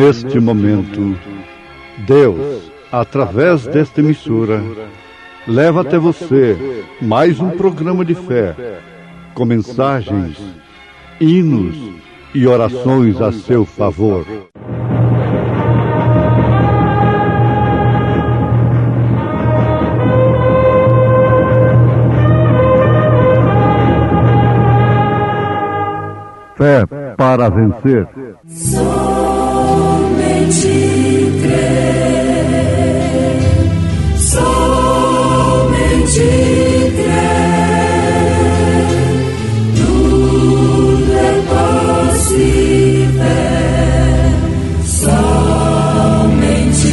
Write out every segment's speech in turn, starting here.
neste momento, Deus, através desta emissora, leva até você mais um programa de fé, com mensagens, hinos e orações a seu favor. Fé para vencer. Somente crer, somente crer, tudo é possível, somente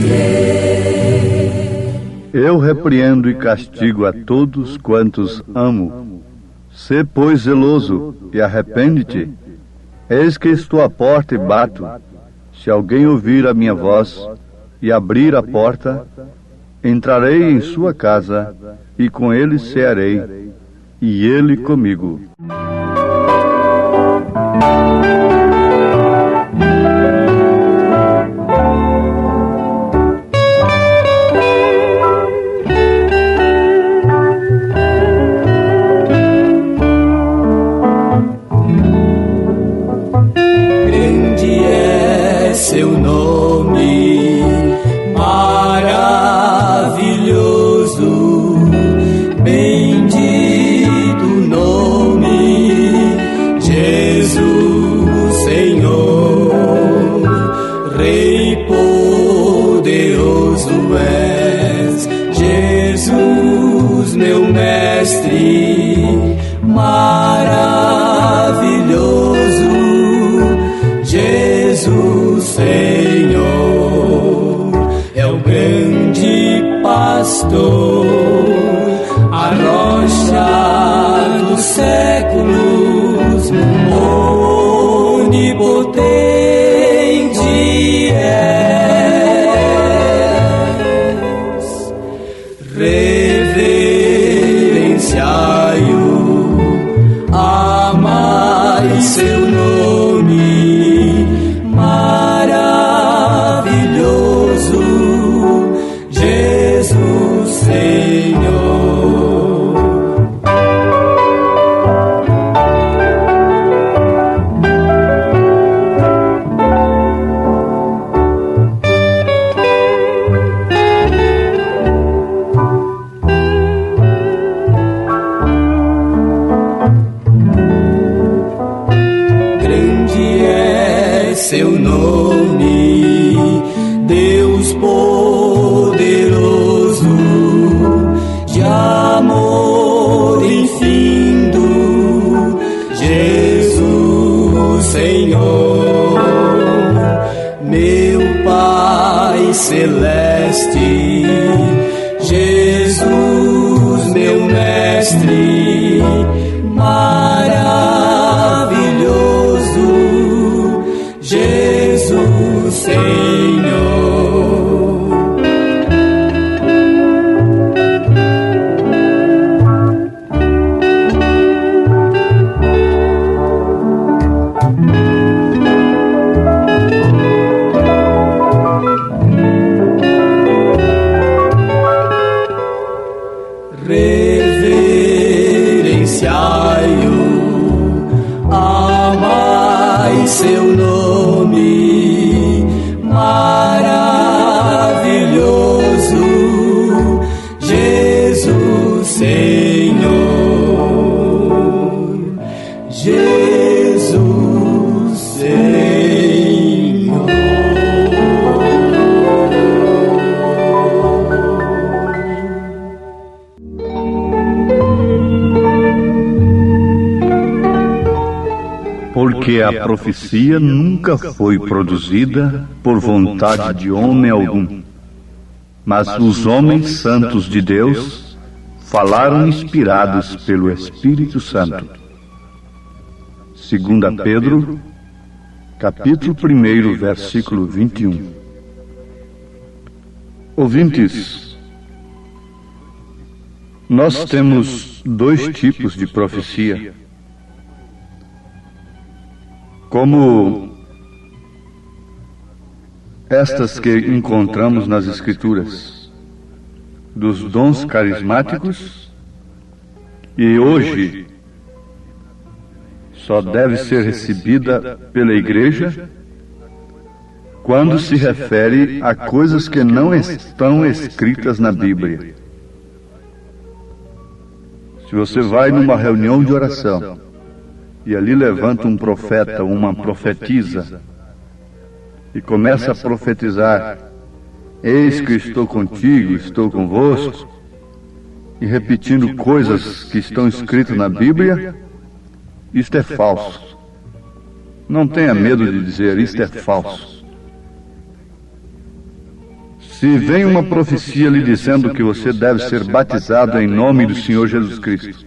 crer. Eu repreendo e castigo a todos quantos amo. Sê, pois, zeloso e arrepende-te. Eis que estou à porta e bato. Se alguém ouvir a minha voz e abrir a porta, entrarei em sua casa e com ele cearei, e ele comigo. Seu nome maravilhoso, bendito nome, Jesus, Senhor, Rei poderoso és, Jesus, meu mestre, maravilhoso, Jesus, Senhor, é o grande pastor, a rocha dos séculos, onipotente és, reverenciai-o, amai seu nome. Seu nome, Deus poderoso, de amor infindo, Jesus, Senhor, meu Pai celeste, Jesus, meu mestre, maravilhoso, Jesus, Senhor. Reverenciai-o, amai seu nome, maravilhoso, Jesus, Senhor, Jesus, Senhor. Porque a profecia nunca foi produzida por vontade de homem algum, mas os homens santos de Deus falaram inspirados pelo Espírito Santo. 2 Pedro, capítulo 1, versículo 21. Ouvintes, nós temos dois tipos de profecia. Como estas que encontramos nas Escrituras, dos dons carismáticos, e hoje só deve ser recebida pela igreja quando se refere a coisas que não estão escritas na Bíblia. Se você vai numa reunião de oração e ali levanta um profeta ou uma profetisa e começa a profetizar: eis que estou contigo, estou convosco, e repetindo coisas que estão escritas na Bíblia, isto é falso. Não tenha medo de dizer: isto é falso. Se vem uma profecia lhe dizendo que você deve ser batizado em nome do Senhor Jesus Cristo,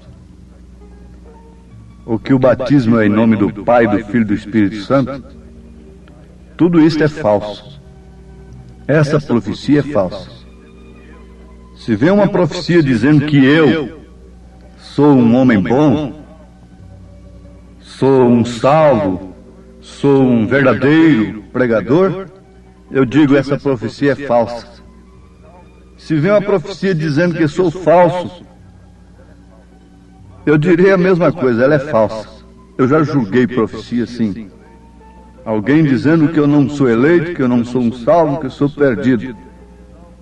ou que o batismo é em nome do Pai, do Filho e do Espírito Santo, tudo isto é falso. Essa profecia é falsa. Se vem uma profecia dizendo que eu sou um homem bom, sou um salvo, sou um verdadeiro pregador, eu digo: essa profecia é falsa. Se vem uma profecia dizendo que eu sou falso, eu direi a mesma coisa: ela é falsa. Eu já julguei profecia assim. Alguém dizendo que eu não sou eleito, que eu não sou um salvo, que eu sou perdido.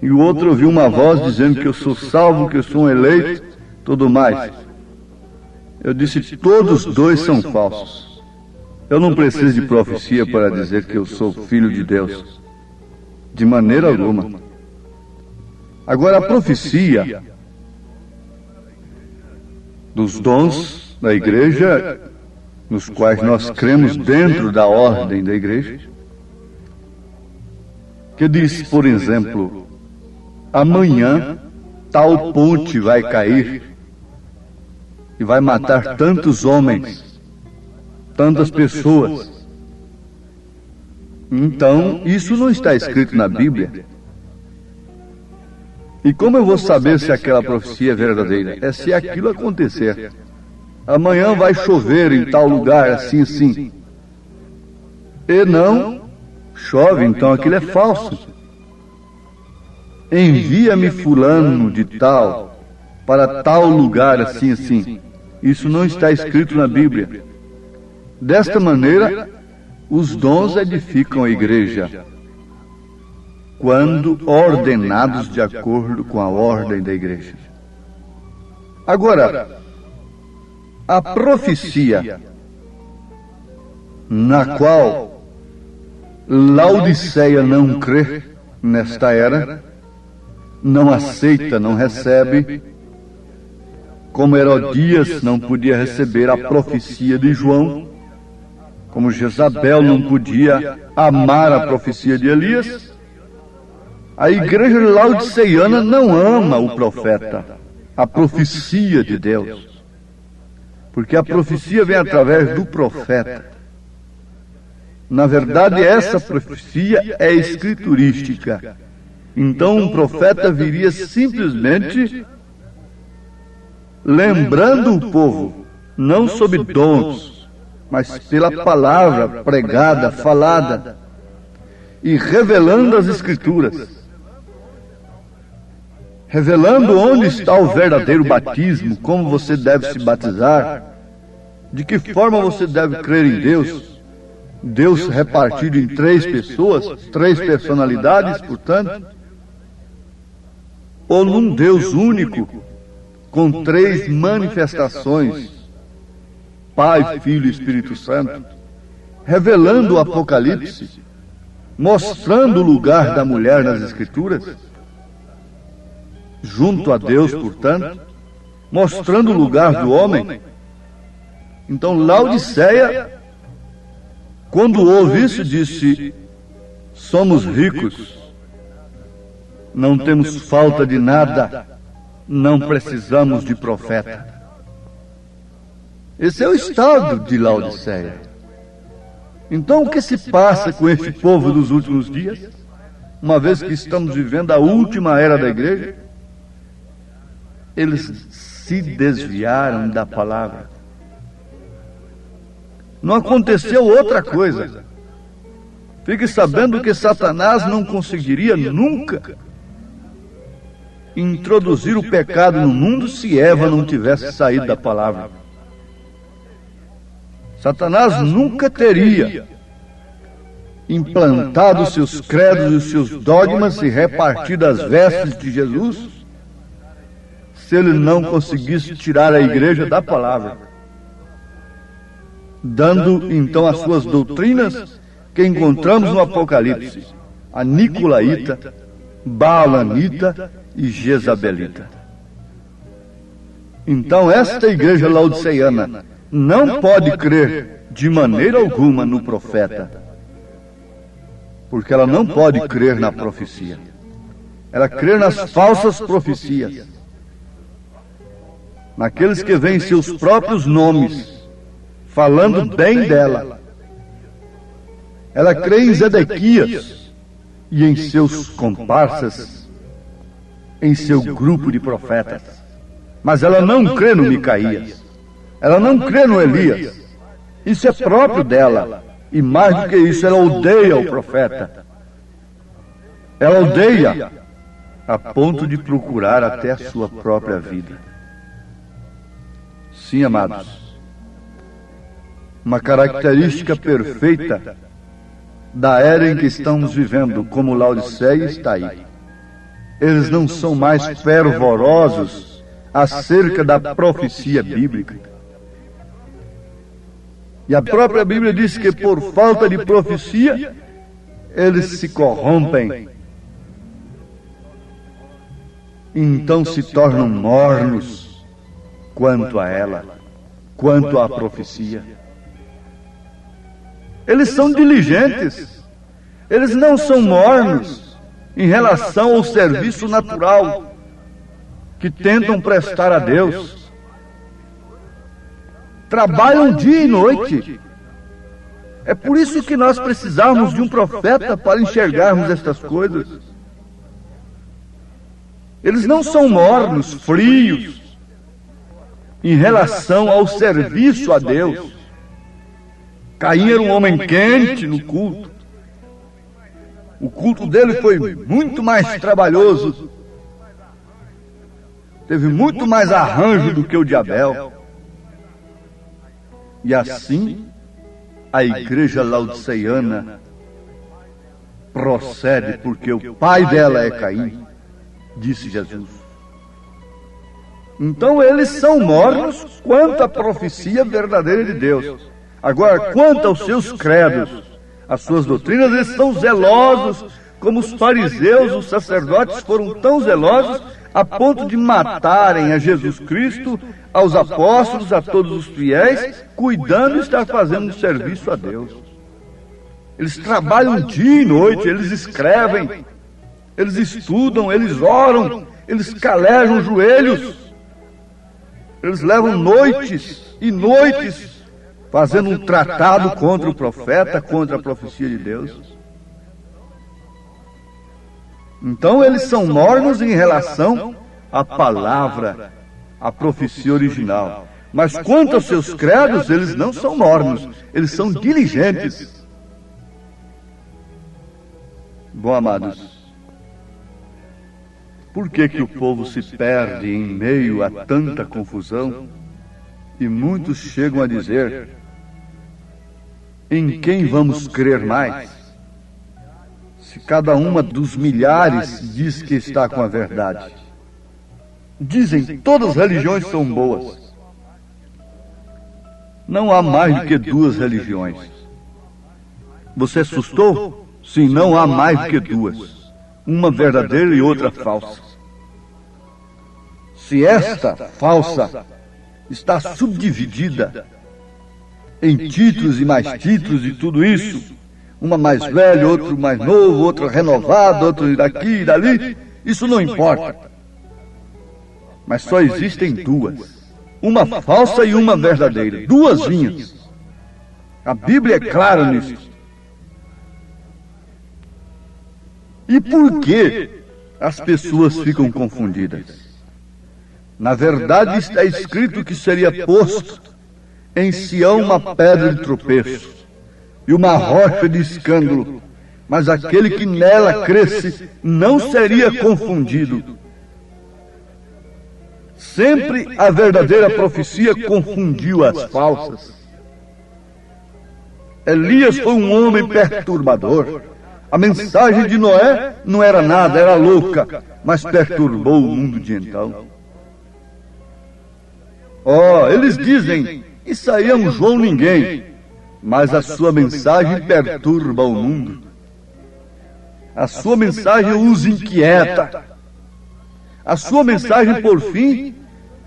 E o outro ouviu uma voz dizendo que eu sou salvo, que eu sou um eleito, tudo mais. Eu disse: todos dois são falsos. Eu não preciso de profecia para dizer que eu sou filho de Deus. De maneira alguma. Agora, a profecia dos dons da igreja, nos quais nós cremos dentro da ordem da igreja, que diz, por exemplo: amanhã tal ponte vai cair e vai matar tantos homens, tantas pessoas. Então, isso não está escrito na Bíblia. E como eu vou saber se aquela profecia é verdadeira? É se aquilo acontecer. Amanhã vai chover em tal lugar, assim, assim. E não chove, então aquilo é falso. Envia-me fulano de tal, para tal lugar, assim, assim. Isso não está escrito na Bíblia. Desta maneira, os dons edificam a igreja, quando ordenados de acordo com a ordem da igreja. Agora, a profecia na qual Laodiceia não crê nesta era, não aceita, não recebe, como Herodias não podia receber a profecia de João, como Jezabel não podia amar a profecia de Elias, a igreja laodiceiana não ama o profeta, a profecia de Deus. Porque a profecia vem através do profeta. Na verdade, essa profecia é escriturística. Então, um profeta viria simplesmente lembrando o povo, não sob dons, mas pela palavra pregada, falada, e revelando as Escrituras. Revelando onde está o verdadeiro batismo, como você deve se batizar, de que forma você deve crer em Deus. Deus repartido em 3 pessoas, 3 personalidades, portanto, ou num Deus único, com 3 manifestações, Pai, Filho e Espírito Santo, revelando o Apocalipse, mostrando o lugar da mulher nas Escrituras, junto a Deus, portanto, mostrando o lugar do homem. Então, Laodiceia, quando ouve isso, disse: somos ricos, não temos falta de nada, não precisamos de profeta. Esse é o estado de Laodiceia. Então, o que se passa com este povo dos últimos dias, uma vez que estamos vivendo a última era da igreja? Eles se desviaram da palavra. Não aconteceu outra coisa. Fique sabendo que Satanás não conseguiria nunca introduzir o pecado no mundo se Eva não tivesse saído da palavra. Satanás nunca teria implantado os seus credos e os seus dogmas e repartido as vestes de Jesus se ele não conseguisse tirar a igreja da palavra, dando então as suas doutrinas que encontramos no Apocalipse: a nicolaíta, baalanita e jezabelita. Então esta igreja laodiceana não pode crer de maneira alguma no profeta, porque ela não pode crer na profecia. Ela crê nas falsas profecias, naqueles que veem seus próprios nomes falando bem dela. Ela crê em Zedequias e em seus comparsas, em seu grupo de profetas. Mas ela não crê no Micaías. Ela não crê no Elias. Isso é próprio dela. E mais do que isso, ela odeia o profeta. Ela odeia a ponto de procurar até a sua própria vida. Sim, amados. Uma característica perfeita da era em que estamos vivendo, como Laodiceia, está aí. Eles não são mais fervorosos acerca da profecia bíblica. E a própria Bíblia diz que por falta de profecia, eles se corrompem. Então se tornam mornos quanto a ela, quanto à profecia. Eles são diligentes. Eles não são mornos em relação ao serviço natural que tentam prestar a Deus. Trabalham dia e noite. É por isso que nós precisamos de um profeta para enxergarmos estas coisas. Eles não são mornos, frios, em relação ao serviço a Deus. Caim era um homem quente no culto. O culto dele foi muito mais trabalhoso. Teve muito mais arranjo do que o de Abel. E assim, a igreja laodiceana procede porque o pai dela é Caim, disse Jesus. Então eles são mornos quanto à profecia verdadeira de Deus. Agora, quanto aos seus credos, as suas doutrinas, eles são zelosos, como os fariseus, os sacerdotes foram tão zelosos a ponto de matarem a Jesus Cristo, aos apóstolos, a todos os fiéis, cuidando de estar fazendo um serviço a Deus. Eles trabalham dia e noite, eles escrevem, eles estudam, eles oram, eles calejam os joelhos, eles levam noites e noites fazendo um tratado contra o profeta, contra a profecia de Deus. Então eles são mornos em relação à palavra, à profecia original. Mas quanto aos seus credos, eles não são mornos, eles são diligentes. Bom, amados, por que o povo se perde em meio a tanta confusão? E muitos chegam a dizer: em quem vamos crer mais? Se cada uma dos milhares diz que está com a verdade. Dizem, todas as religiões são boas. Não há mais do que duas religiões. Você assustou? Sim, não há mais do que duas. Uma verdadeira e outra falsa. Se esta falsa está subdividida em títulos e mais títulos e tudo isso, uma mais velha, outro mais novo, outro renovado, outro daqui e dali, isso não importa. Mas só existem duas, uma falsa e uma verdadeira, duas linhas. A Bíblia é clara nisso. E por que as pessoas ficam confundidas? Na verdade está escrito que seria posto em Sião uma pedra de tropeço e uma rocha de escândalo, mas aquele que nela cresce não seria confundido. Sempre a verdadeira profecia confundiu as falsas. Elias foi um homem perturbador. A mensagem de Noé não era nada, era louca, mas perturbou o mundo de então. Eles dizem, isso aí é um João ninguém, mas a sua mensagem perturba o mundo. A sua mensagem os inquieta. A sua mensagem, por fim,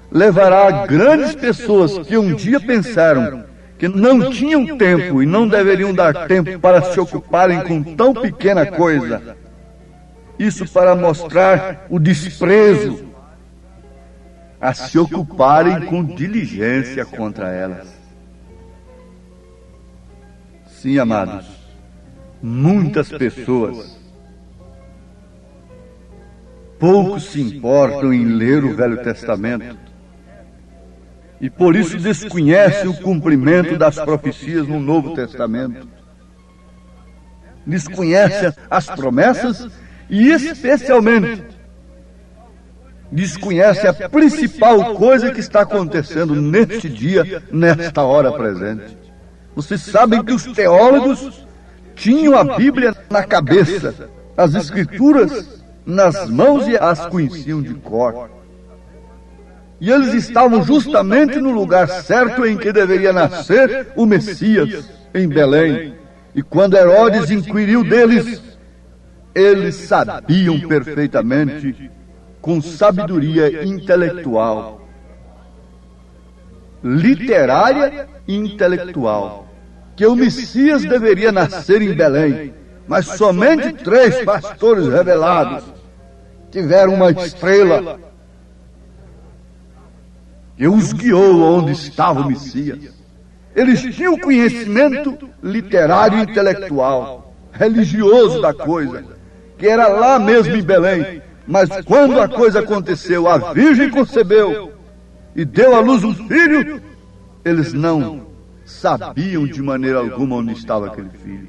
levará grandes pessoas que um dia pensaram que não tinham tempo e não deveriam dar tempo para se ocuparem com tão pequena coisa. Isso para mostrar o desprezo, a se ocuparem com diligência contra elas. Sim, amados, muitas pessoas pouco se importam em ler o Velho Testamento e por isso desconhecem o cumprimento das profecias no Novo Testamento. Desconhecem as promessas e especialmente desconhecem a principal coisa que está acontecendo neste dia, nesta hora presente. Vocês sabem que os teólogos tinham a Bíblia na cabeça, as Escrituras nas mãos e as conheciam de cor. E eles estavam justamente no lugar certo em que deveria nascer o Messias, em Belém. E quando Herodes inquiriu deles, eles sabiam perfeitamente, com sabedoria intelectual, literária e intelectual, que o Messias deveria nascer em Belém. Mas somente 3 pastores revelados tiveram uma estrela que os guiou onde estava o Messias. Eles tinham conhecimento literário e intelectual, religioso da coisa, que era lá mesmo em Belém. Mas quando a coisa aconteceu, a Virgem concebeu e deu à luz um filho, eles não sabiam de maneira alguma onde estava aquele filho.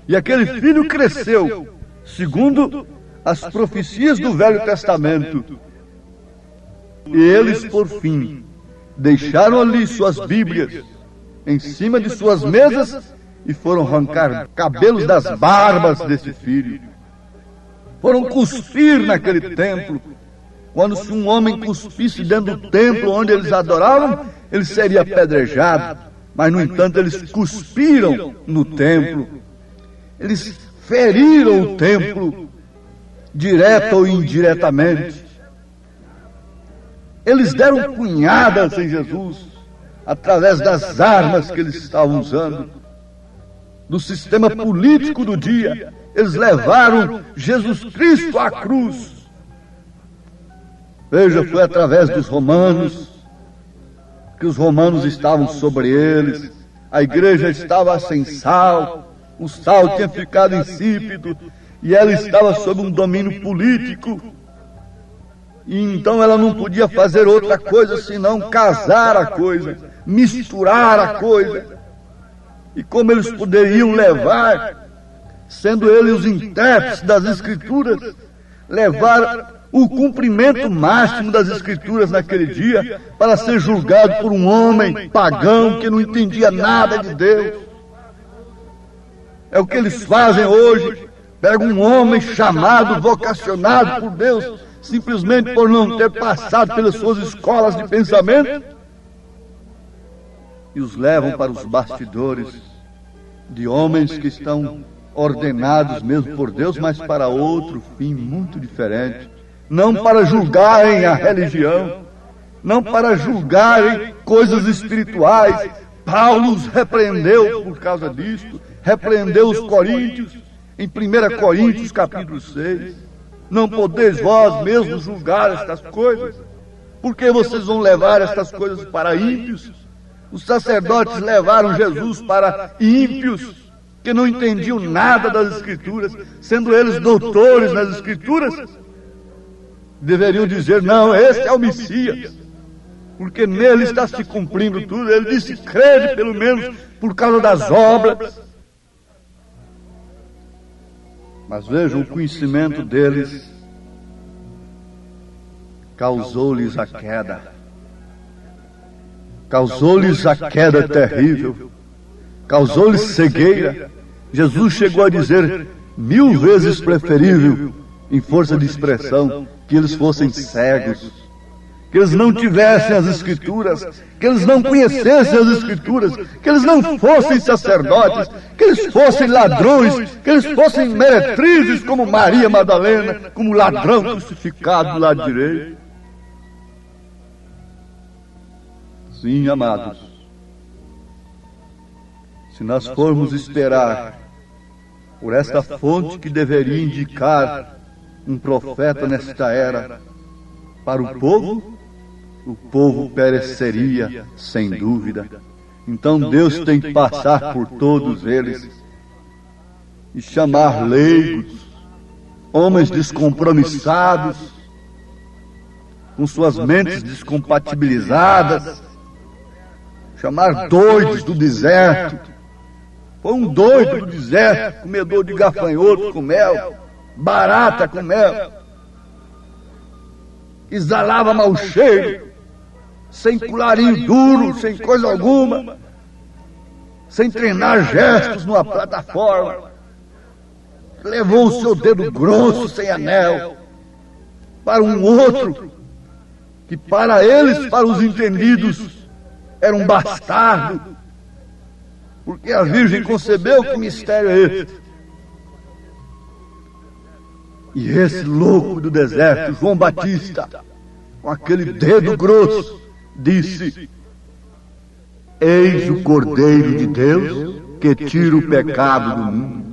E aquele filho cresceu, segundo as profecias do Velho Testamento. E eles, por fim, deixaram ali suas Bíblias em cima de suas mesas e foram arrancar cabelos das barbas desse filho. Foram cuspir naquele templo. Quando se um homem cuspisse dentro do templo onde eles adoravam, ele seria apedrejado. Mas, no entanto, eles cuspiram no templo. Eles feriram o templo, direta ou indiretamente. Eles deram punhadas em Jesus, através das armas que eles estavam usando, do sistema político do dia. Eles levaram Jesus Cristo à cruz. Veja, foi através dos romanos, que os romanos estavam sobre eles, a igreja estava sem sal, o sal tinha ficado insípido e ela estava sob um domínio político. E então ela não podia fazer outra coisa senão casar a coisa, misturar a coisa. E como eles poderiam levar, sendo eles os intérpretes das Escrituras, levar o cumprimento máximo das Escrituras naquele dia para ser julgado por um homem pagão que não entendia nada de Deus? É o que eles fazem hoje. Pegam um homem chamado, vocacionado por Deus, simplesmente por não ter passado pelas suas escolas de pensamento, e os levam para os bastidores de homens que estão ordenados mesmo por Deus, mas para outro fim muito diferente. Não para julgarem a religião, não para julgarem coisas espirituais. Paulo os repreendeu por causa disto, repreendeu os coríntios, em 1 Coríntios capítulo 6. Não podeis vós mesmos julgar estas coisas, porque vocês vão levar estas coisas para ímpios. Os sacerdotes levaram Jesus para ímpios, que não entendiam nada das Escrituras, sendo eles doutores nas Escrituras. Deveriam dizer, não, esse é o Messias, porque nele está se cumprindo tudo. Ele disse, crede pelo menos por causa das obras. Mas vejam, o conhecimento deles causou-lhes a queda. Causou-lhes a queda terrível. Causou-lhes cegueira. Jesus chegou a dizer 1000 vezes preferível, em força de expressão, que eles fossem cegos, que eles não tivessem as Escrituras, que eles não conhecessem as Escrituras, que eles não fossem sacerdotes, que eles fossem ladrões, que eles fossem meretrizes como Maria Madalena, como ladrão crucificado do lado direito. Sim, amados, se nós formos esperar por esta fonte que deveria indicar um profeta nesta era para o povo pereceria, sem dúvida. Então Deus tem que passar por todos eles e chamar leigos, homens descompromissados, com suas mentes descompatibilizadas, chamar doidos do deserto. Foi um doido do deserto, comedor de gafanhotos com mel, barata com mel, exalava mau cheiro, sem colarinho duro, sem coisa alguma, sem treinar gestos numa plataforma. Levou o seu dedo grosso, sem anel, para um outro, que para eles, para os entendidos, era um bastardo, porque a Virgem concebeu. Que mistério é esse? E esse louco do deserto, João Batista, com aquele dedo grosso, disse: eis o Cordeiro de Deus que tira o pecado do mundo.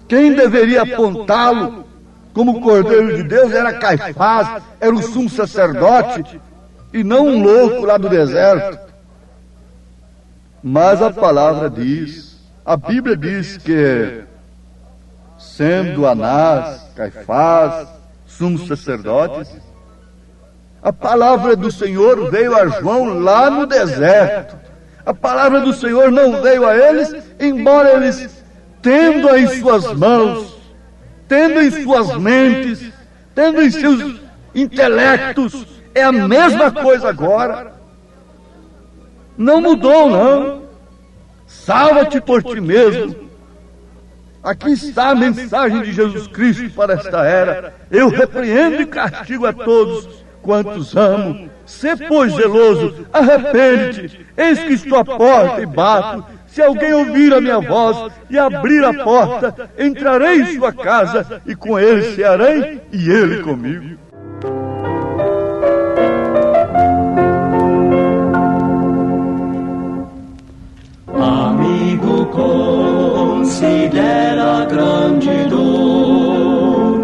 Quem deveria apontá-lo como Cordeiro de Deus era Caifás, era o sumo sacerdote, e não um louco lá do deserto. Mas a palavra diz, a Bíblia diz que, sendo Anás, Caifás, sumos sacerdotes, a palavra do Senhor veio a João lá no deserto. A palavra do Senhor não veio a eles, embora eles, tendo em suas mãos, tendo em suas mentes, tendo em seus intelectos, é a mesma coisa agora. Não mudou, não. Salva-te por ti mesmo. Aqui está a mensagem de Jesus Cristo para esta era. Eu repreendo e castigo a todos quantos amo. Sê, pois, zeloso, arrepende-te. Eis que estou à porta e bato. Se alguém ouvir a minha voz e abrir a porta, entrarei em sua casa e com ele cearei e ele comigo. Amigo, considera grande dor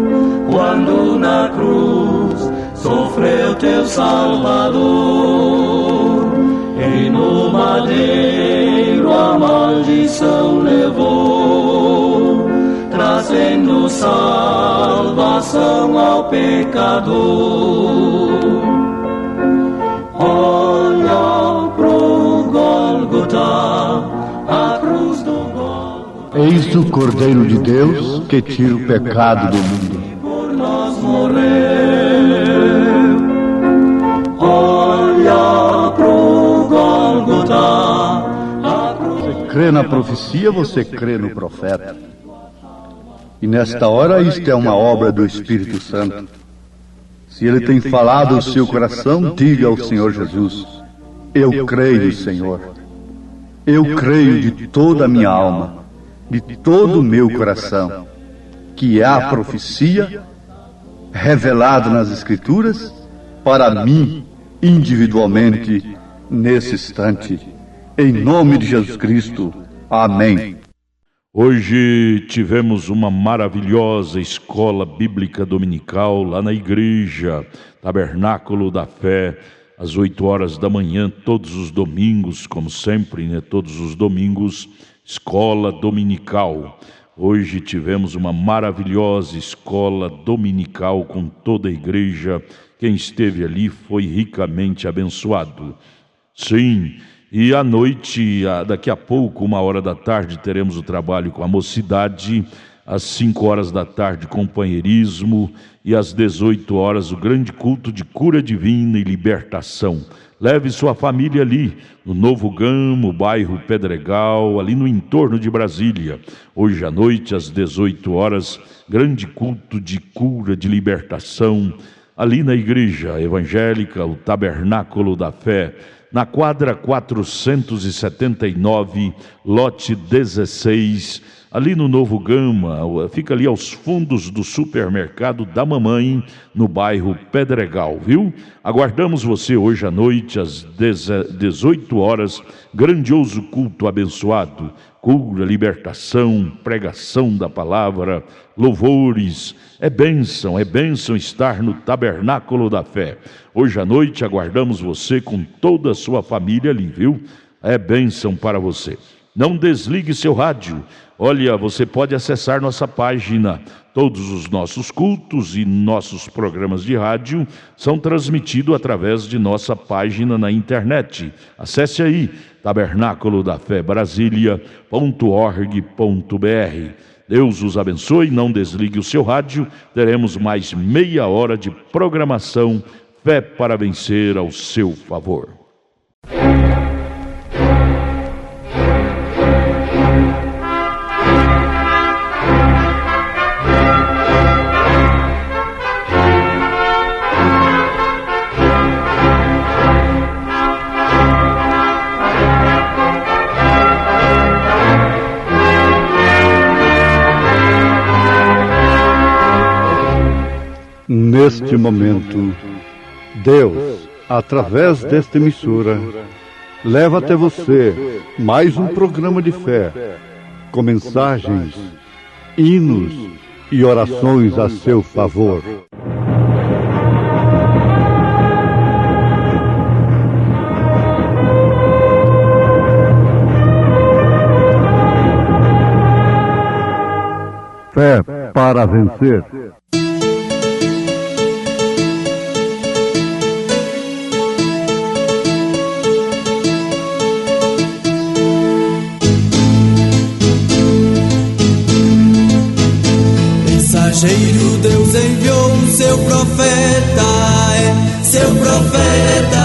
quando na cruz sofreu teu Salvador, e no madeiro a maldição levou, trazendo salvação ao pecador. Olha pro Gólgota, eis o Cordeiro de Deus que tira o pecado do mundo. Por nós morreu. Olha pro Gólgota. Você crê na profecia, você crê no profeta. E nesta hora isto é uma obra do Espírito Santo. Se ele tem falado ao seu coração, diga ao Senhor Jesus: eu creio, Senhor. Eu creio de toda a minha alma, de todo o meu coração, que é a profecia revelada nas Escrituras para mim, individualmente, nesse instante. Em nome de Jesus Cristo. Amém. Hoje tivemos uma maravilhosa escola bíblica dominical lá na igreja Tabernáculo da Fé, às 8 horas da manhã, todos os domingos, como sempre, né? Todos os domingos, escola dominical. Hoje tivemos uma maravilhosa escola dominical com toda a igreja. Quem esteve ali foi ricamente abençoado. Sim, e à noite, daqui a pouco, 1 hora da tarde, teremos o trabalho com a mocidade, às 5 horas da tarde, companheirismo, e às 18 horas, o grande culto de cura divina e libertação. Leve sua família ali, no Novo Gamo, bairro Pedregal, ali no entorno de Brasília. Hoje à noite, às 18 horas, grande culto de cura, de libertação, ali na igreja evangélica, o Tabernáculo da Fé, na quadra 479, lote 16, ali no Novo Gama, fica ali aos fundos do supermercado da mamãe, no bairro Pedregal, viu? Aguardamos você hoje à noite, às 18 horas, grandioso culto abençoado, cura, libertação, pregação da palavra, louvores. É bênção estar no Tabernáculo da Fé. Hoje à noite aguardamos você com toda a sua família ali, viu? É bênção para você. Não desligue seu rádio. Olha, você pode acessar nossa página. Todos os nossos cultos e nossos programas de rádio são transmitidos através de nossa página na internet. Acesse aí, tabernaculodafebrasilia.org.br. Deus os abençoe, não desligue o seu rádio. Teremos mais meia hora de programação. Fé para vencer ao seu favor. Neste momento, Deus, através desta emissora, leva até você mais um programa de fé, com mensagens, hinos e orações a seu favor. Fé para vencer. Mensageiro Deus enviou o seu profeta, seu profeta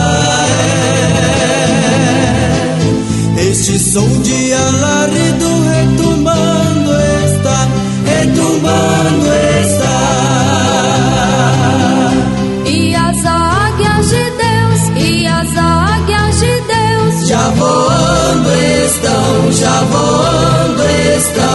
Este som de alarido retumbando está, retumbando está. E as águias de Deus, e as águias de Deus já voando estão, já voando estão.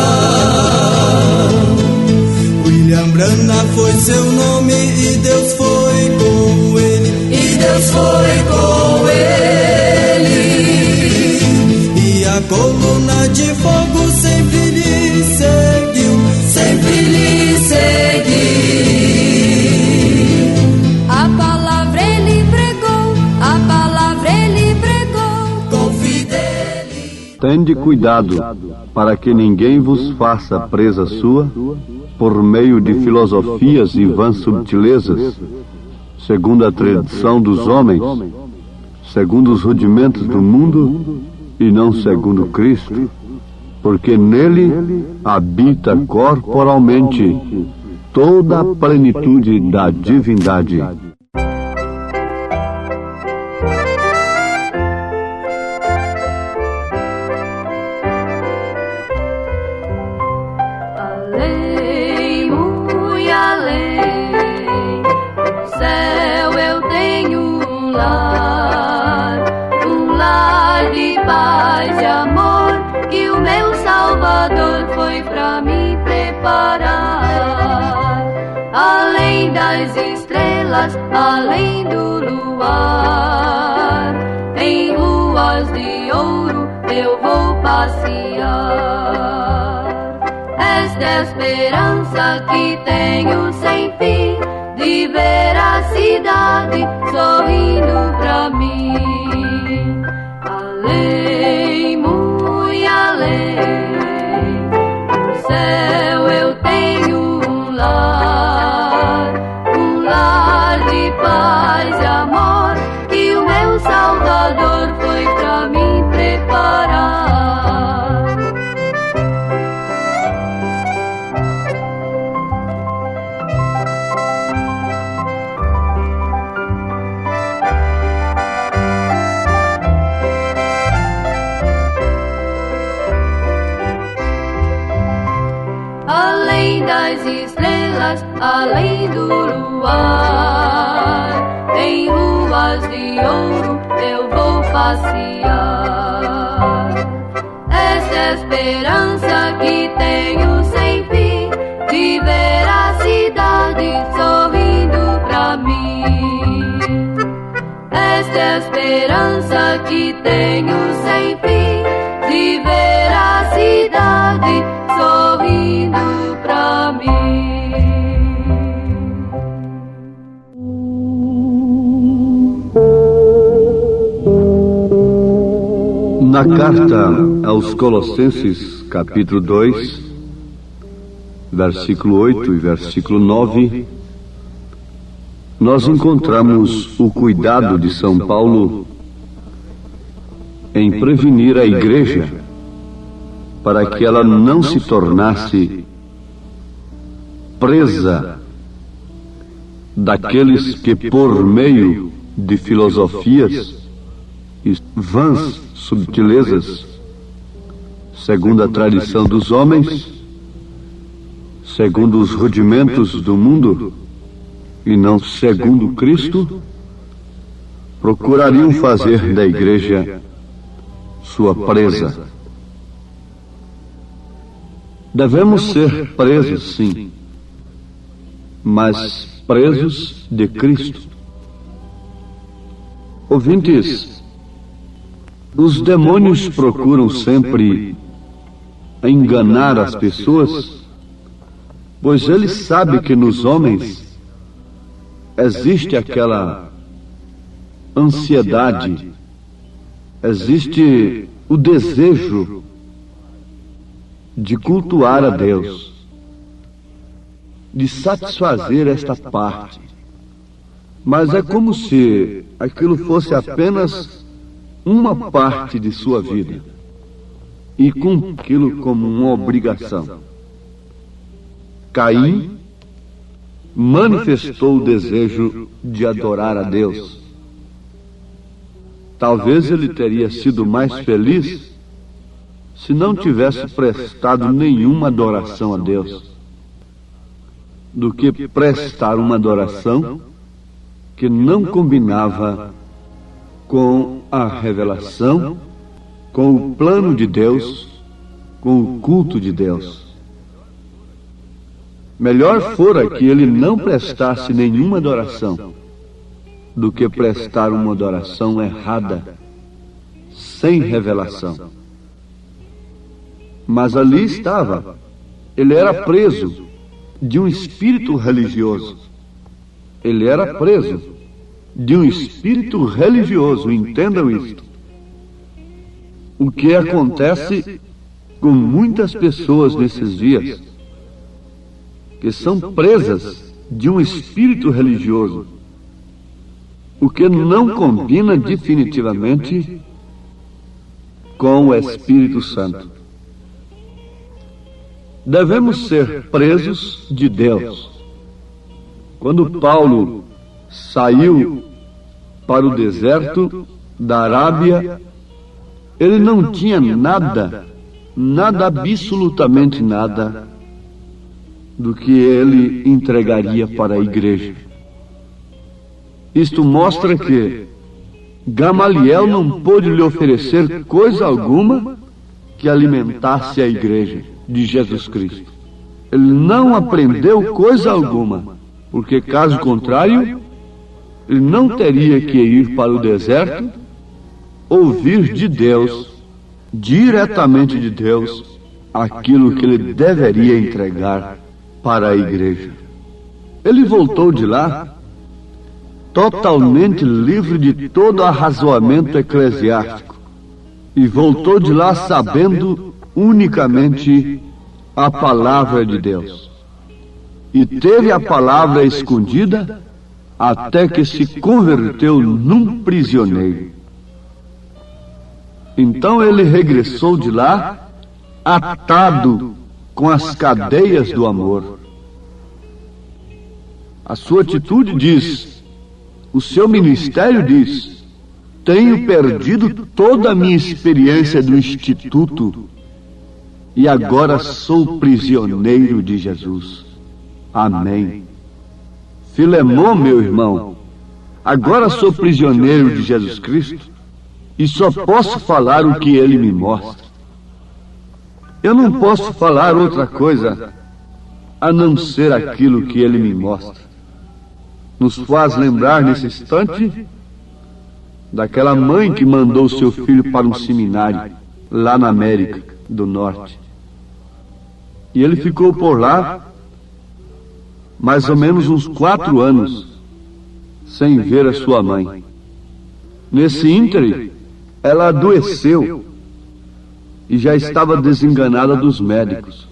William Branham foi seu nome e Deus foi com ele, e Deus foi com ele. E a coluna de fogo sempre lhe seguiu, sempre lhe seguiu. A palavra ele pregou, a palavra ele pregou com fidelidade. Tende cuidado para que ninguém vos faça presa sua por meio de filosofias e vãs subtilezas, segundo a tradição dos homens, segundo os rudimentos do mundo e não segundo Cristo, porque nele habita corporalmente toda a plenitude da divindade. Além do luar, em ruas de ouro eu vou passear. Esta é a esperança que tenho sem fim, de ver a cidade sorrindo pra mim. Além, muito além, no céu eu tenho um lar de paz e amor que o meu Salvador foi pra mim preparar. estrelas além do luar. Em ruas de ouro eu vou passear. Esta esperança que tenho sem fim, de ver a cidade sorrindo pra mim. Esta esperança que tenho sem fim, de ver a cidade sorrindo pra mim. Na carta aos Colossenses, capítulo 2, versículo 8 e versículo 9, nós encontramos o cuidado de São Paulo em prevenir a igreja para que ela não se tornasse presa daqueles que, por meio de filosofias e vãs subtilezas, segundo a tradição dos homens, segundo os rudimentos do mundo e não segundo Cristo, procurariam fazer da igreja sua presa. Devemos ser presos, sim, mas presos de Cristo. Ouvintes, os demônios procuram sempre enganar as pessoas, pois eles sabem que nos homens existe aquela ansiedade, existe o desejo de cultuar a Deus, de satisfazer esta parte. Mas é como se aquilo fosse apenas uma parte de sua vida e com aquilo como uma obrigação. Caim manifestou o desejo de adorar a Deus. Talvez ele teria sido mais feliz se não tivesse prestado nenhuma adoração a Deus, do que prestar uma adoração que não combinava com a revelação, com o plano de Deus, com o culto de Deus. Melhor fora que ele não prestasse nenhuma adoração do que prestar uma adoração errada, sem revelação. Mas ali estava, ele era preso de um espírito religioso. Ele era preso de um espírito religioso, entendam isto. O que acontece com muitas pessoas nesses dias, que são presas de um espírito religioso, o que não combina definitivamente com o Espírito Santo. Devemos ser presos de Deus. Quando Paulo saiu para o deserto da Arábia, ele não tinha nada, absolutamente nada, do que ele entregaria para a igreja. Isto mostra que Gamaliel não pôde lhe oferecer coisa alguma que alimentasse a igreja de Jesus Cristo. Ele não aprendeu coisa alguma, porque caso contrário, ele não teria que ir para o deserto, ouvir de Deus, diretamente de Deus, aquilo que ele deveria entregar para a igreja. Ele voltou de lá totalmente livre de todo arrazoamento eclesiástico, e voltou de lá sabendo unicamente a palavra de Deus. E teve a palavra escondida até que se converteu num prisioneiro. Então ele regressou de lá atado com as cadeias do amor. A sua atitude diz, o seu ministério diz: tenho perdido toda a minha experiência do instituto e agora sou prisioneiro de Jesus. Amém. Filemon, meu irmão, agora sou prisioneiro de Jesus Cristo e só posso falar o que ele me mostra. Eu não posso falar outra coisa a não ser aquilo que ele me mostra. Nos faz lembrar nesse instante daquela mãe que mandou seu filho para um seminário lá na América do Norte. E ele ficou por lá mais ou menos uns 4 anos sem ver a sua mãe. Nesse ínterim, ela adoeceu e já estava desenganada dos médicos.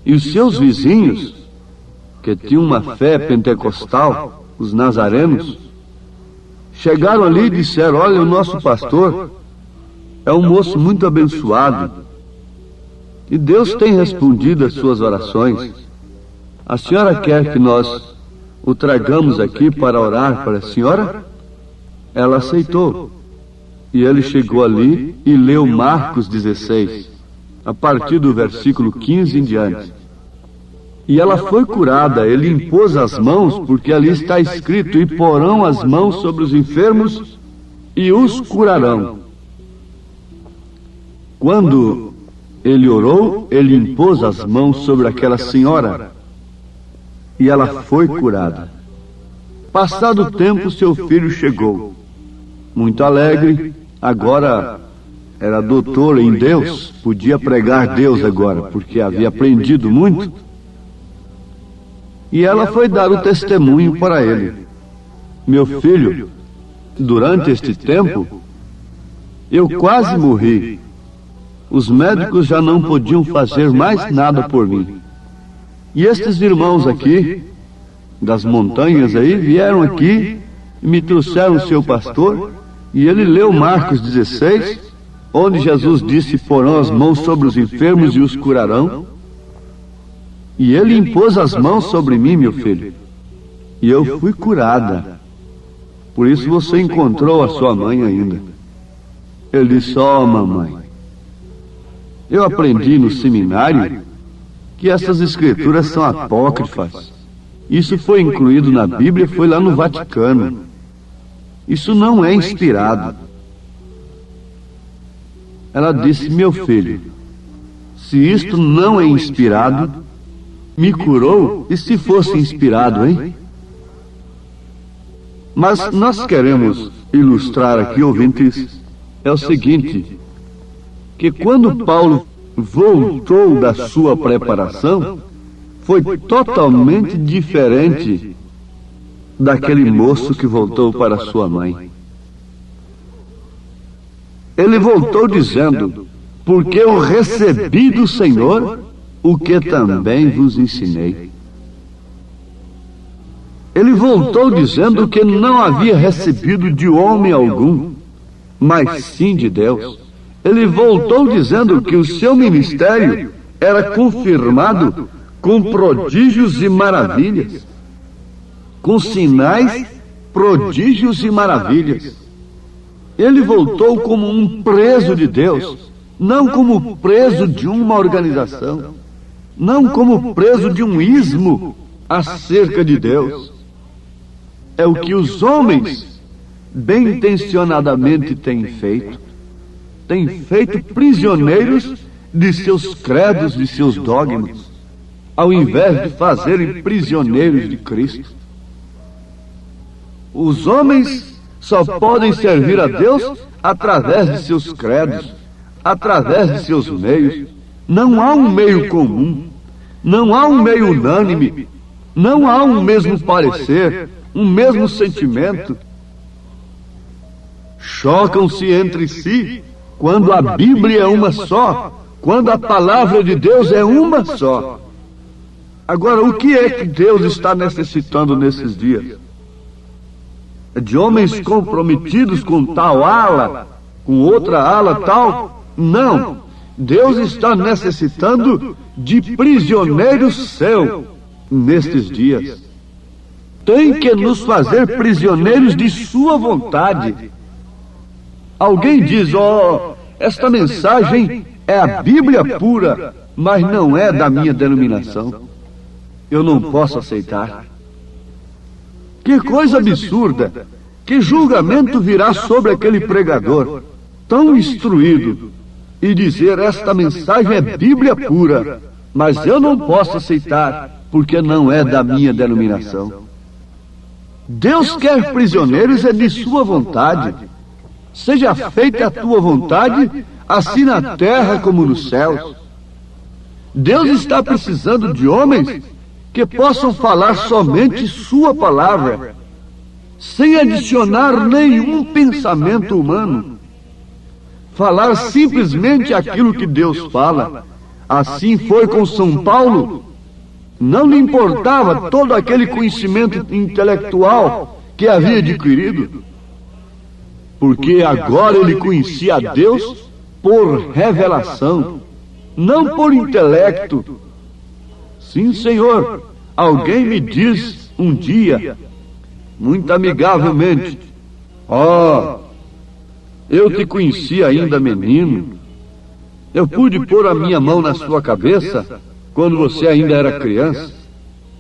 E os seus vizinhos, que tinham uma fé pentecostal, os nazarenos, chegaram ali e disseram: olha, o nosso pastor é um moço muito abençoado e Deus tem respondido às suas orações. A senhora quer que nós o tragamos aqui para orar para a senhora? Ela aceitou. E ele chegou ali e leu Marcos 16, a partir do versículo 15 em diante. E ela foi curada. Ele impôs as mãos, porque ali está escrito: e porão as mãos sobre os enfermos e os curarão. Quando ele orou, ele impôs as mãos sobre aquela senhora e ela foi curada. Passado o tempo, seu filho chegou, muito alegre. Agora era doutor em Deus, podia pregar Deus agora, porque havia aprendido muito. E ela foi dar o testemunho para ele: meu filho, durante este tempo, eu quase morri. Os médicos já não podiam fazer mais nada por mim. E estes irmãos aqui, das montanhas aí, vieram aqui e me trouxeram o seu pastor, e ele leu Marcos 16, onde Jesus disse: porão as mãos sobre os enfermos e os curarão. E ele impôs as mãos sobre mim, meu filho, e eu fui curada. Por isso você encontrou a sua mãe ainda. Ele disse: ó, mamãe, eu aprendi no seminário que essas escrituras são apócrifas. Isso foi incluído na Bíblia, foi lá no Vaticano. Isso não é inspirado. Ela disse: meu filho, se isto não é inspirado, me curou, e se fosse inspirado, hein? Mas nós queremos ilustrar aqui, ouvintes, é o seguinte, que quando Paulo voltou da sua preparação, foi totalmente diferente daquele moço que voltou para sua mãe. Ele voltou dizendo: porque eu recebi do Senhor o que também vos ensinei. Ele voltou dizendo que não havia recebido de homem algum, mas sim de Deus. Ele voltou dizendo que o seu ministério era confirmado com prodígios e maravilhas, com sinais, prodígios e maravilhas. Ele voltou como um preso de Deus, não como preso de uma organização, não como preso de um ismo acerca de Deus. É o que os homens bem intencionadamente têm feito prisioneiros de seus credos, de seus dogmas, ao invés de fazerem prisioneiros de Cristo. Os homens só podem servir a Deus através de seus credos, através de seus meios. Não há um meio comum, não há um meio unânime, não há um mesmo parecer, um mesmo sentimento. Chocam-se entre si quando a Bíblia é uma só, quando a palavra de Deus é uma só. Agora, o que é que Deus está necessitando nesses dias? É de homens comprometidos com tal ala, com outra ala tal? Não. Deus está necessitando de prisioneiros seus nestes dias. Tem que nos fazer prisioneiros de sua vontade. Alguém diz: esta mensagem é a Bíblia pura, mas não é da minha denominação. eu não posso aceitar. Que coisa absurda! Que julgamento virá sobre aquele pregador tão instruído e dizer: esta mensagem é Bíblia pura, mas eu não posso aceitar porque não é da minha denominação. Deus quer prisioneiros é de sua vontade. Seja feita a tua vontade, assim na terra como nos céus. Deus está precisando de homens que possam falar somente sua palavra, sem adicionar nenhum pensamento humano. Falar simplesmente aquilo que Deus fala. Assim foi com São Paulo. Não lhe importava todo aquele conhecimento intelectual que havia adquirido, porque agora ele conhecia a Deus por revelação, não por intelecto. Sim, Senhor, alguém me diz um dia, muito amigavelmente: ó, eu te conheci ainda menino, eu pude pôr a minha mão na sua cabeça quando você ainda era criança.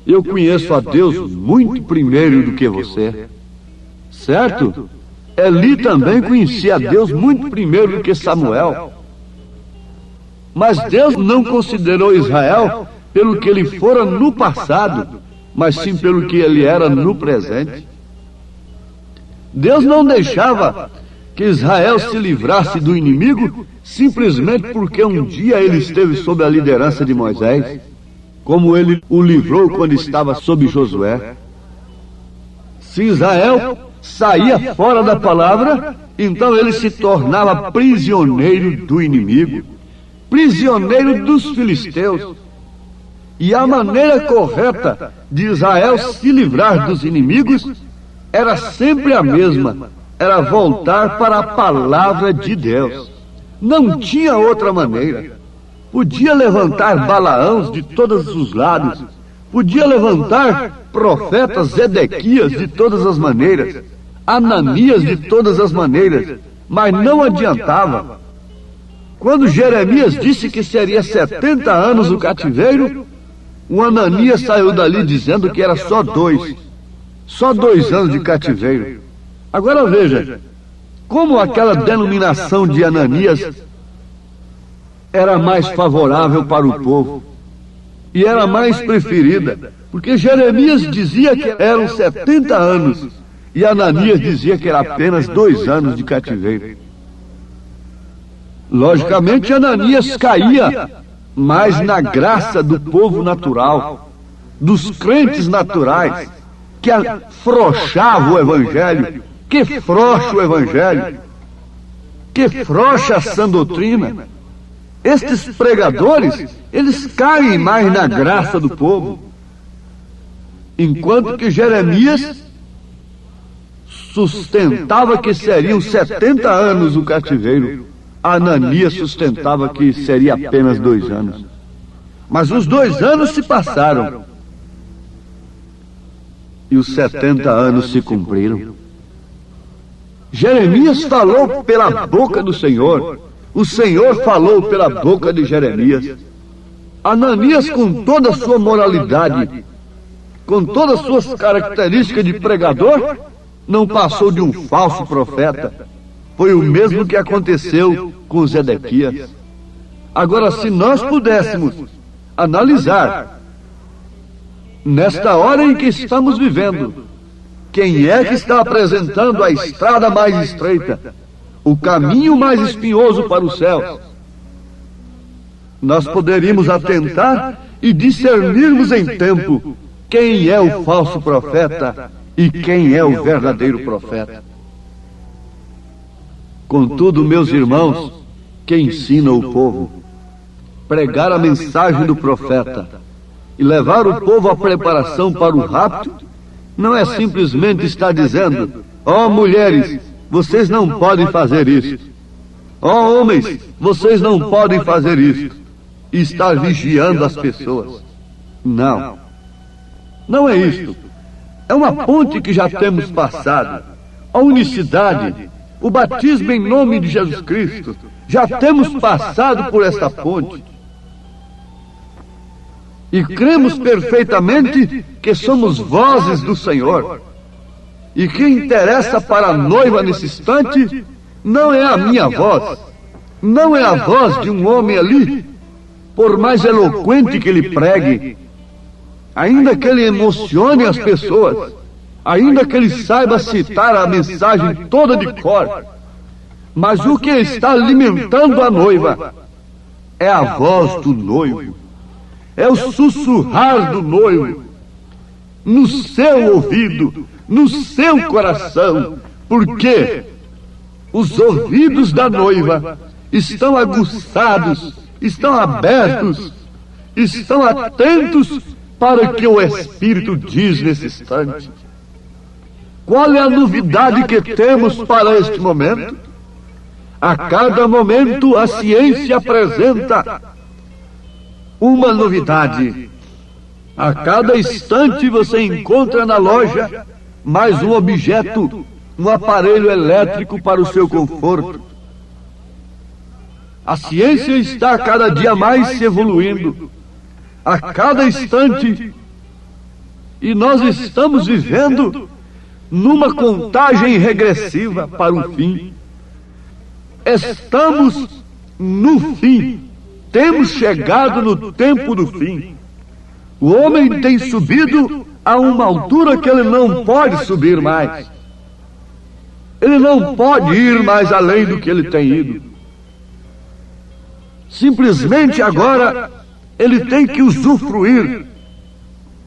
Eu conheço a Deus muito primeiro do que você. Certo? Eli também conhecia a Deus muito primeiro do que Samuel. Mas Deus não considerou Israel pelo que ele fora no passado, mas sim pelo que ele era no presente. Deus não deixava que Israel se livrasse do inimigo simplesmente porque um dia ele esteve sob a liderança de Moisés, como ele o livrou quando estava sob Josué. Se Israel saía fora da palavra, então ele se tornava prisioneiro do inimigo, prisioneiro dos filisteus. E a maneira correta de Israel se livrar dos inimigos era sempre a mesma: era voltar para a palavra de Deus. Não tinha outra maneira. Podia levantar Balaãos de todos os lados, podia levantar profetas Zedequias de todas as maneiras, Ananias de todas as maneiras, mas não adiantava. Quando Jeremias disse que seria 70 anos o cativeiro, o Ananias saiu dali dizendo que era só 2 anos de cativeiro. Agora veja, como aquela denominação de Ananias era mais favorável para o povo e era mais preferida, porque Jeremias dizia que eram 70 anos e Ananias dizia que era apenas 2 anos de cativeiro. Logicamente, Ananias caía mais na graça do povo natural, dos crentes naturais, que afrouxava o evangelho. Que frouxo o evangelho, que frouxa a sã doutrina. Estes pregadores, eles caem mais na graça do povo, enquanto que Jeremias sustentava que seriam 70 anos o cativeiro, Ananias sustentava que seria apenas 2 anos. Mas os 2 anos se passaram e os 70 anos se cumpriram. Jeremias falou pela boca do Senhor, o Senhor falou pela boca de Jeremias. Ananias, com toda a sua moralidade, com todas as suas características de pregador, não passou de um falso profeta. Foi o mesmo que aconteceu com Zedequias. Agora, se nós pudéssemos analisar, nesta hora em que estamos vivendo, quem é que está apresentando a estrada mais estreita, o caminho mais espinhoso para o céu? Nós poderíamos atentar e discernirmos em tempo quem é o falso profeta e quem é o verdadeiro profeta. Contudo, meus irmãos, que ensina o povo, pregar a mensagem do profeta e levar o povo à preparação para o rapto, não é simplesmente estar dizendo: ó mulheres, vocês não podem fazer isso. Ó homens, vocês não podem fazer isso. E estar vigiando as pessoas. Não. Não é isso. É uma ponte que já temos passado. A unicidade, o batismo em nome de Jesus Cristo. Já temos passado por esta ponte. e cremos perfeitamente que somos vozes do Senhor. E que interessa para a noiva nesse instante não é a minha voz, não é a voz de um homem ali, por mais eloquente que ele pregue, ainda que ele emocione as pessoas, ainda que ele saiba citar a mensagem toda de cor, mas o que está alimentando a noiva é a voz do noivo, é o sussurrar do noivo, no seu ouvido, no seu coração, porque os ouvidos da noiva estão aguçados, estão abertos, estão atentos para o que o Espírito diz nesse instante. Qual é a novidade que temos para este momento? A cada momento a ciência apresenta uma novidade. A cada instante você encontra na loja mais um objeto, um aparelho elétrico para o seu conforto. A ciência está cada dia mais se evoluindo, a cada instante, e nós estamos vivendo numa contagem regressiva para o fim. Estamos no fim, temos chegado no tempo do fim. O homem tem subido a uma altura que ele não pode subir mais. Ele não pode ir mais além do que ele tem ido. Simplesmente agora ele tem que usufruir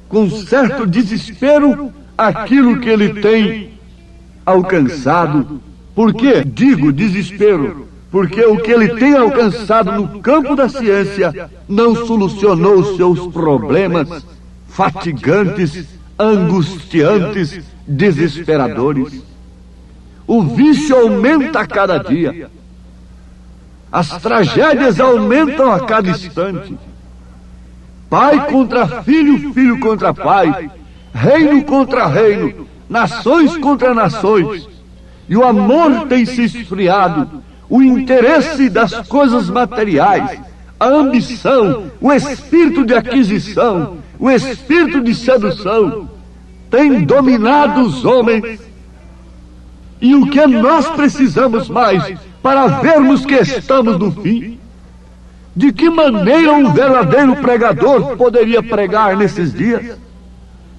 com certo desespero aquilo que ele tem alcançado. Por que digo desespero? Porque o que ele tem alcançado no campo da ciência não solucionou os seus problemas fatigantes, angustiantes, desesperadores. O vício aumenta a cada dia. As tragédias aumentam a cada instante. Pai contra filho, filho contra pai, reino contra reino, nações contra nações. E o amor tem se esfriado, o interesse das coisas materiais, a ambição, o espírito de aquisição, o espírito de sedução, tem dominado os homens. E o que nós precisamos mais para vermos que estamos no fim? De que maneira um verdadeiro pregador poderia pregar nesses dias?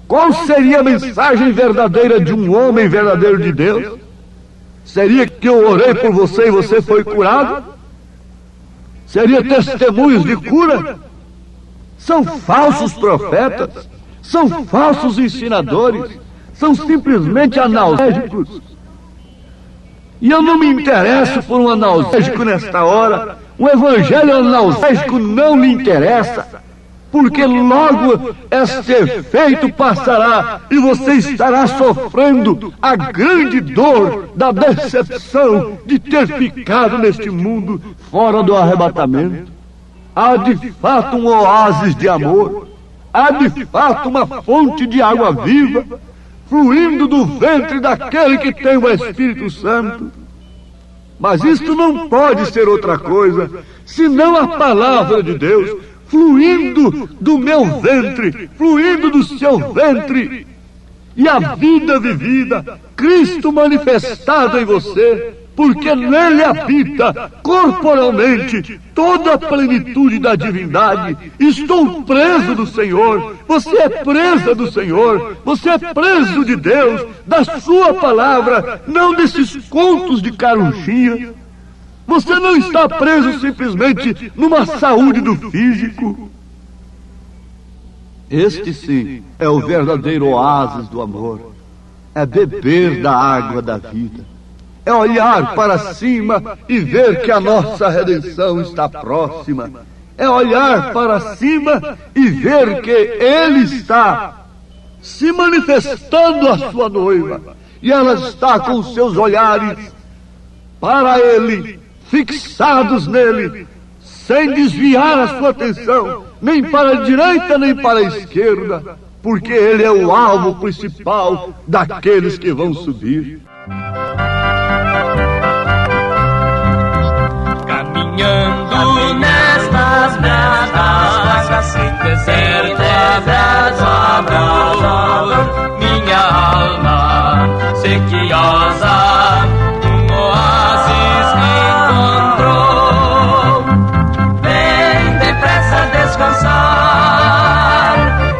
Qual seria a mensagem verdadeira de um homem verdadeiro de Deus? Seria que eu orei por você e você foi curado? Seria testemunhos de cura? São falsos profetas, são falsos ensinadores, são simplesmente analgésicos. E eu não me interesso por um analgésico nesta hora. O evangelho analgésico não lhe interessa, porque logo este efeito passará e você estará sofrendo a grande dor da decepção de ter ficado neste mundo fora do arrebatamento. Há de fato um oásis de amor, há de fato uma fonte de água viva fluindo do ventre daquele que tem o Espírito Santo. Mas isto não pode ser outra coisa senão a palavra de Deus fluindo do meu ventre, fluindo do seu ventre, e a vida vivida, Cristo manifestado em você, porque nele habita corporalmente toda a plenitude da divindade. Estou preso do Senhor, você é presa do Senhor, você é preso de Deus, da sua palavra, não desses contos de carochinha. Você não está preso simplesmente numa saúde do físico. Este sim é o verdadeiro oásis do amor. É beber da água da vida. É olhar para cima e ver que a nossa redenção está próxima. É olhar para cima e ver que Ele está se manifestando à sua noiva. E ela está com os seus olhares para Ele, fixados nele, sem desviar a sua atenção, nem para a direita nem para a esquerda, porque Ele é o alvo principal daqueles que vão subir. Caminhando nestas sem deserto abrasador, minha alma sequiosa um oásis encontrou. Vem depressa descansar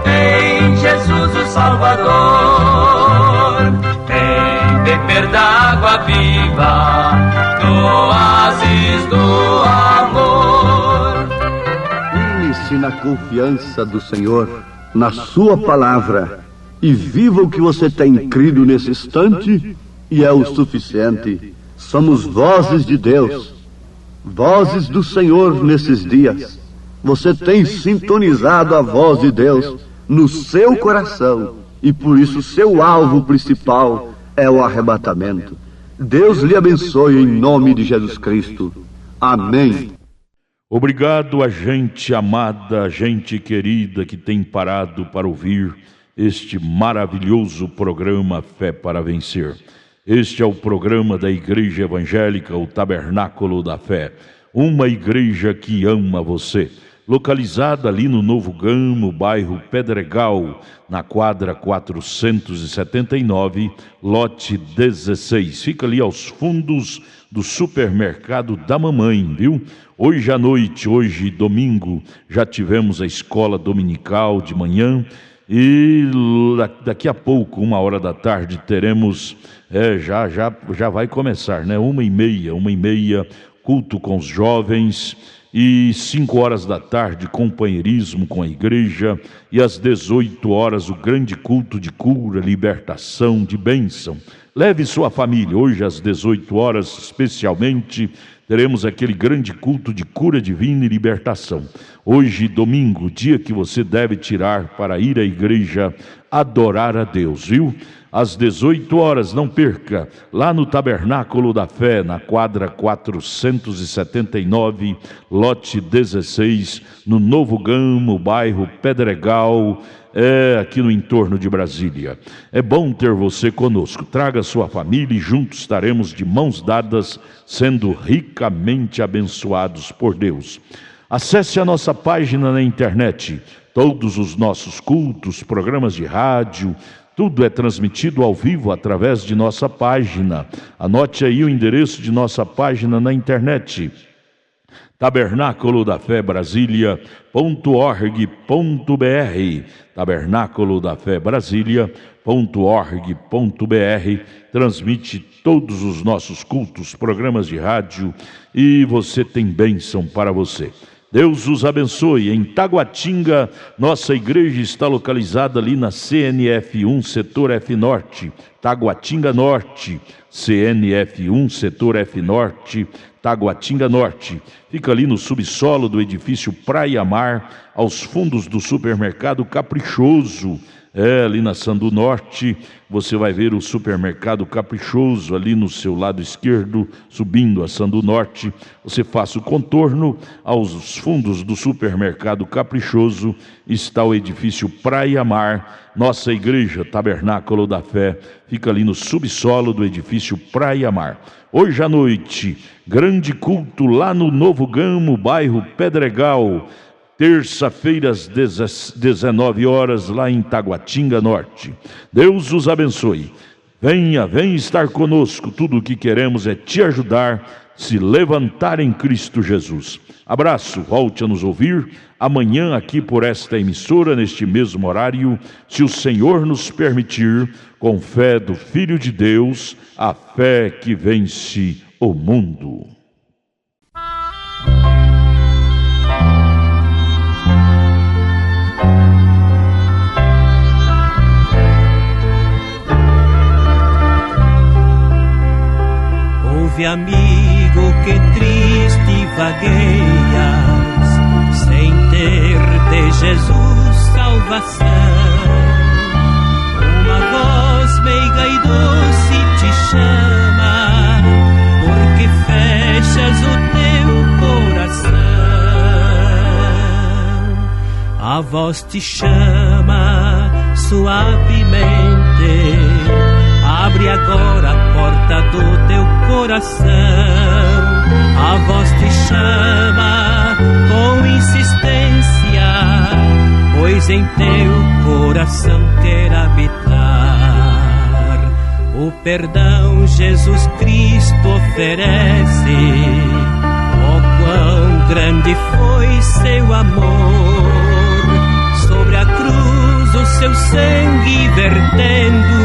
em Jesus o Salvador. Vem beber da água viva no oásis do amor. Firme-se na confiança do Senhor, na sua palavra, e viva o que você tem crido nesse instante, e é o suficiente. Somos vozes de Deus, vozes do Senhor nesses dias. Você tem sintonizado a voz de Deus no seu coração, e por isso seu alvo principal é o arrebatamento. Deus lhe abençoe em nome de Jesus Cristo. Amém. Obrigado a gente amada, gente querida que tem parado para ouvir este maravilhoso programa Fé para Vencer. Este é o programa da Igreja Evangélica, o Tabernáculo da Fé, uma igreja que ama você, localizada ali no Novo Gamo, bairro Pedregal, na quadra 479, lote 16. Fica ali aos fundos do supermercado da mamãe, viu? Hoje à noite, hoje domingo, já tivemos a escola dominical de manhã e daqui a pouco, 1h da tarde, teremos, já vai começar, né? 1h30, culto com os jovens. E 5h da tarde, companheirismo com a igreja, e às 18h o grande culto de cura, libertação, de bênção. Leve sua família. Hoje às 18h especialmente teremos aquele grande culto de cura divina e libertação. Hoje, domingo, dia que você deve tirar para ir à igreja adorar a Deus, viu? Às 18h, não perca, lá no Tabernáculo da Fé, na quadra 479, lote 16, no Novo Gamo, bairro Pedregal, aqui no entorno de Brasília. É bom ter você conosco. Traga sua família e juntos estaremos de mãos dadas, sendo ricamente abençoados por Deus. Acesse a nossa página na internet. Todos os nossos cultos, programas de rádio, tudo é transmitido ao vivo através de nossa página. Anote aí o endereço de nossa página na internet: Tabernáculo da Fé Brasília.org.br. Tabernáculo da Fé Brasília.org.br. Transmite todos os nossos cultos, programas de rádio, e você tem bênção para você. Deus os abençoe. Em Taguatinga, nossa igreja está localizada ali na CNF1, setor F Norte, Taguatinga Norte, CNF1, setor F Norte, Taguatinga Norte. Fica ali no subsolo do edifício Praia Mar, aos fundos do supermercado Caprichoso. Ali na Sandu Norte, você vai ver o supermercado Caprichoso ali no seu lado esquerdo, subindo a Sandu Norte. Você faça o contorno, aos fundos do supermercado Caprichoso está o edifício Praia Mar. Nossa igreja Tabernáculo da Fé fica ali no subsolo do edifício Praia Mar. Hoje à noite, grande culto lá no Novo Gamo, bairro Pedregal. Terça-feira às 19h lá em Taguatinga Norte. Deus os abençoe. Venha estar conosco. Tudo o que queremos é te ajudar, se levantar em Cristo Jesus. Abraço, volte a nos ouvir amanhã aqui por esta emissora, neste mesmo horário, se o Senhor nos permitir, com fé do Filho de Deus, a fé que vence o mundo. Ouve, amigo, que triste vagueias, sem ter de Jesus salvação. Uma voz meiga e doce te chama, porque fechas o teu coração. A voz te chama suavemente, abre agora a porta do teu coração. A voz te chama com insistência, pois em teu coração quer habitar. O perdão Jesus Cristo oferece, oh quão grande foi seu amor. Sobre a cruz o seu sangue vertendo,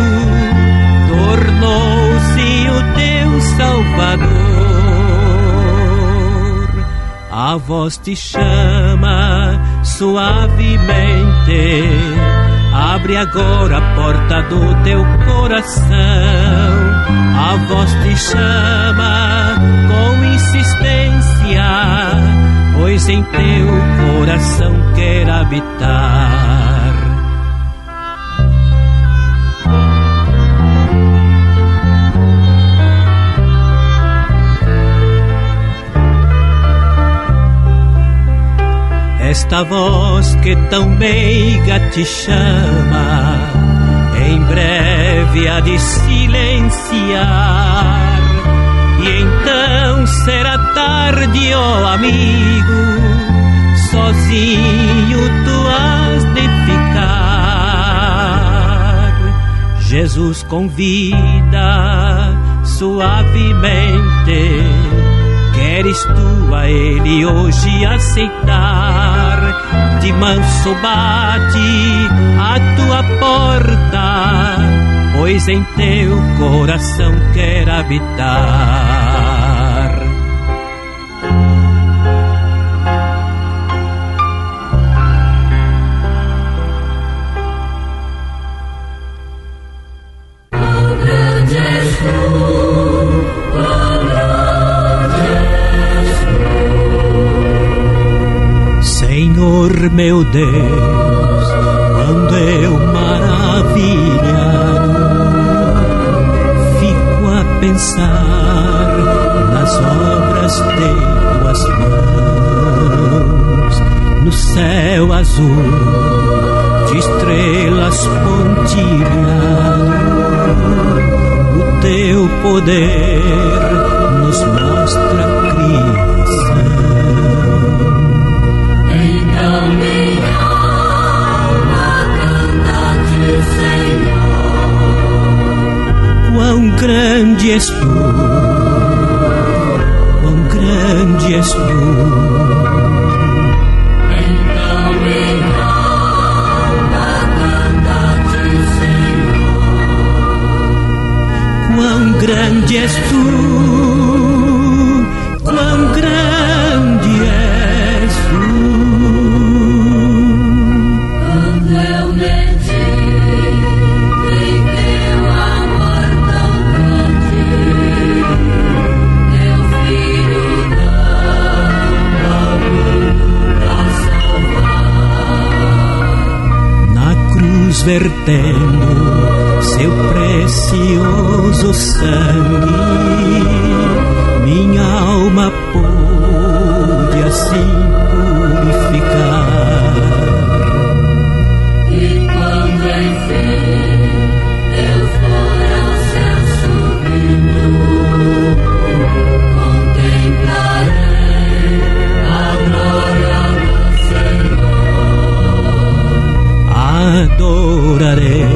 tornou-se o teu Salvador. A voz te chama suavemente, abre agora a porta do teu coração. A voz te chama com insistência, pois em teu coração quer habitar. Esta voz que tão meiga te chama, em breve há de silenciar. E então será tarde, ó amigo, sozinho tu has de ficar. Jesus convida suavemente, queres tu a Ele hoje aceitar? De manso bate a tua porta, pois em teu coração quer habitar. Senhor meu Deus, quando eu maravilhado fico a pensar nas obras de tuas mãos, no céu azul de estrelas pontilhado, o teu poder nos mostra a criação. Minha alma canta-te, Senhor. Quão grande és tu, quão grande és tu. Então minha alma canta-te, Senhor. Quão grande és tu, quão grande és tu. Vertendo seu precioso sangue, minha alma pôde assim purificar. E quando enfim eu for ao céu subindo, contemplarei a glória do Senhor. Adorarei,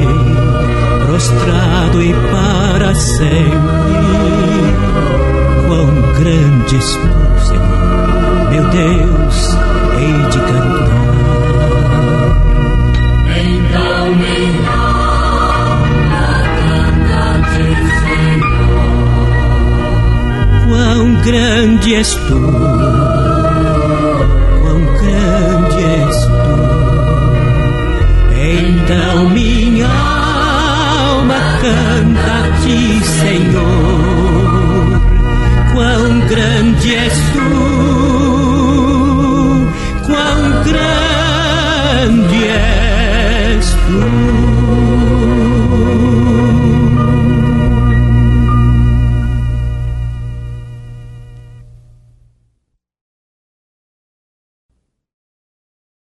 prostrado e para sempre. Quão grande és tu, Senhor, meu Deus, hei de cantar. Então minha alma canta-te, Senhor. Quão grande és tu, quão grande és tu. Então minha alma canta-te, Senhor. Quão grande és tu,